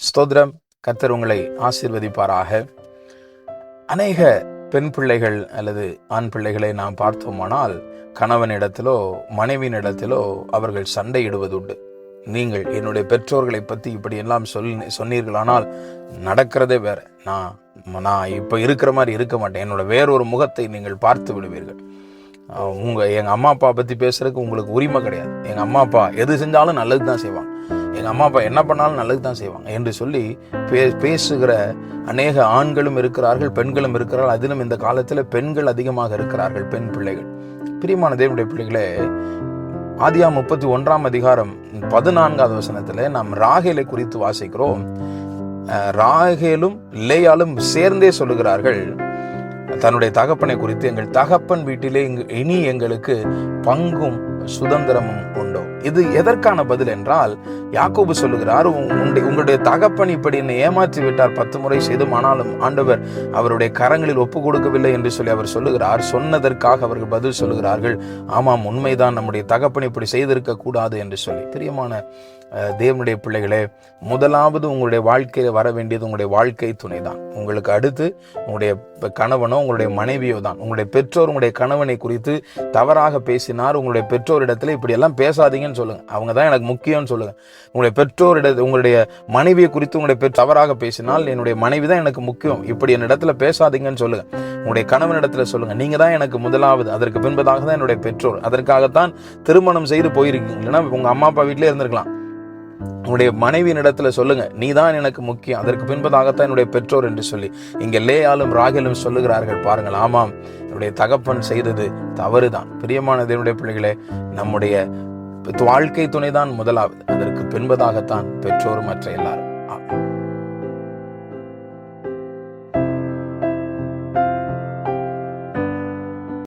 ஸ்தோத்திரம். கர்த்தர் உங்களை ஆசீர்வதிப்பாராக. அநேக பெண் பிள்ளைகள் அல்லது ஆண் பிள்ளைகளை நாம் பார்த்தோமானால் கணவனிடத்திலோ மனைவியினிடத்திலோ அவர்கள் சண்டையிடுவதுண்டு. நீங்கள் என்னுடைய பெற்றோர்களை பற்றி இப்படி எல்லாம் சொன்னீர்களானால் நடக்கிறதே வேற. நான் இப்போ இருக்கிற மாதிரி இருக்க மாட்டேன். என்னோட வேறொரு முகத்தை நீங்கள் பார்த்து விடுவீர்கள். எங்கள் அம்மா அப்பா பற்றி பேசுறதுக்கு உங்களுக்கு உரிமை கிடையாது. எங்கள் அம்மா அப்பா எது செஞ்சாலும் நல்லது தான் செய்வாங்க, எங்கள் அம்மா அப்பா என்ன பண்ணாலும் நல்லது தான் செய்வாங்க என்று சொல்லி பேசுகிற அநேக ஆண்களும் இருக்கிறார்கள், பெண்களும் இருக்கிறார்கள். அதிலும் இந்த காலத்தில் பெண்கள் அதிகமாக இருக்கிறார்கள், பெண் பிள்ளைகள். பிரியமான தேவனுடைய பிள்ளைகளே, ஆதியாகமம் 31:14 நாம் ராகேலை குறித்து வாசிக்கிறோம். ராகேலும் லேயாலும் சேர்ந்தே சொல்லுகிறார்கள் தன்னுடைய தகப்பனை குறித்து, எங்கள் தகப்பன் வீட்டிலே இனி எங்களுக்கு பங்கும் சுதந்திரமும் உண்டோ. இது எதற்கான பதில் என்றால், யாக்கோபு சொல்லுகிறார், உங்களுடைய தகப்பன் இப்படி என்னை ஏமாற்றி விட்டார் 10 முறை செய்தும், ஆனாலும் ஆண்டவர் அவருடைய கரங்களில் ஒப்பு கொடுக்கவில்லை என்று சொல்லி அவர் சொல்லுகிறார். சொன்னதற்காக அவர்கள் பதில் சொல்லுகிறார்கள், ஆமாம் உண்மைதான், நம்முடைய தகப்பன் இப்படி செய்திருக்க கூடாது என்று சொல்லி. பிரியமான தேவனுடைய பிள்ளைகளே, முதலாவது உங்களுடைய வாழ்க்கையில் வர வேண்டியது உங்களுடைய வாழ்க்கை துணை தான். உங்களுக்கு அடுத்து உங்களுடைய கணவனோ உங்களுடைய மனைவியோ தான். உங்களுடைய பெற்றோர் உங்களுடைய கணவனை குறித்து தவறாக பேசினார், உங்களுடைய பெற்றோரிடத்துல இப்படி எல்லாம் பேசாதீங்கன்னு சொல்லுங்க, அவங்க தான் எனக்கு முக்கியம்னு சொல்லுங்க. உங்களுடைய மனைவியை குறித்து உங்களுடைய தவறாக பேசினால், என்னுடைய மனைவி தான் எனக்கு முக்கியம், இப்படி என்னிடத்துல பேசாதீங்கன்னு சொல்லுங்க. உங்களுடைய கணவனிடத்துல சொல்லுங்க, நீங்க தான் எனக்கு முதலாவது, அதற்கு பின்பதாக தான் என்னுடைய பெற்றோர். அதற்காகத்தான் திருமணம் செய்து போயிருக்கீங்க. இல்லைன்னா உங்க அம்மா அப்பா வீட்டிலே இருந்திருக்கலாம். உன்னுடைய மனைவியின் இடத்துல சொல்லுங்க, நீ தான் எனக்கு முக்கியம், அதற்கு பின்பதாகத்தான் என்னுடைய பெற்றோர் என்று சொல்லி. இங்க லேயாலும் ராகேலும் சொல்லுகிறார்கள் பாருங்கள், ஆமாம் என்னுடைய தகப்பன் செய்தது தவறுதான். பிரியமான தேவனுடைய பிள்ளைகளே, நம்முடைய வாழ்க்கை துணைதான் முதலாவது, அதற்கு பின்பதாகத்தான் பெற்றோரும் மற்ற எல்லாரும்.